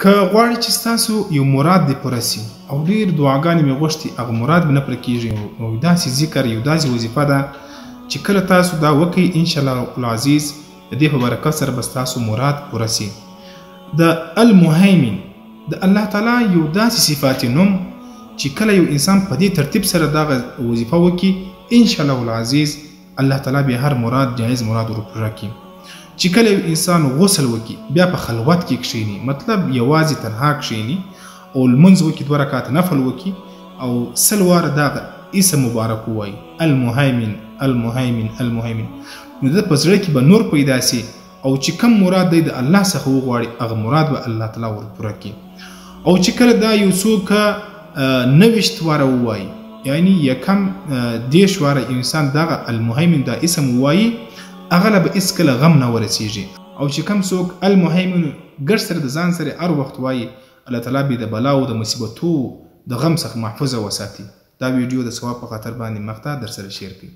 که غواړئ چې ستاسو یو مراد دې پوره سي او ډېر دعاګانې مې غوښتي هغه مراد به نه پوره کېږي نو داسې ذکر یو داسې وظیفه ده چې کله تاسو دا وکئ انشاءالله العزیز د دې په برکت سره به ستاسو مراد پوره سي. د المهیمن د الله تعالی یو داسې صفات نوم چې کله یو انسان په دې ترتیب سره دغه وظیفه وکړي انشاءالله العزیز الله تعالی به هر مراد جایز مراد ورپوره کړي. چې کله یو انسان غسل وکړي بیا په خلوت کې کښېني مطلب یوازې تنها کښېني او لمونځ وکړي 2 رکعات نفل وکړي او 100 واره دغه اسم مبارک ووایي المهیمن المهیمن المهیمن نو د په زړه کې به نور پیدا سي او چې کم مراد دی د الله څخه وغواړي هغه مراد به الله تعالی ورپوره کړي. او چې کله دا یو څوک 90 واره ووایي یعنی یکم 10 واره انسان دغه المهیمن دا اسم ووایي هغه به هیڅکله غم نه ورسیږي. او چې کم څوک المهیمن ګډ سره د ځان سره هر وخت وایي الله تعالی به د بلاو د مصیبتو د غم څخه محفوظه وساتي. دا ویډیو د ثواب په خاطر باندې مقطع در سره شیر کړئ.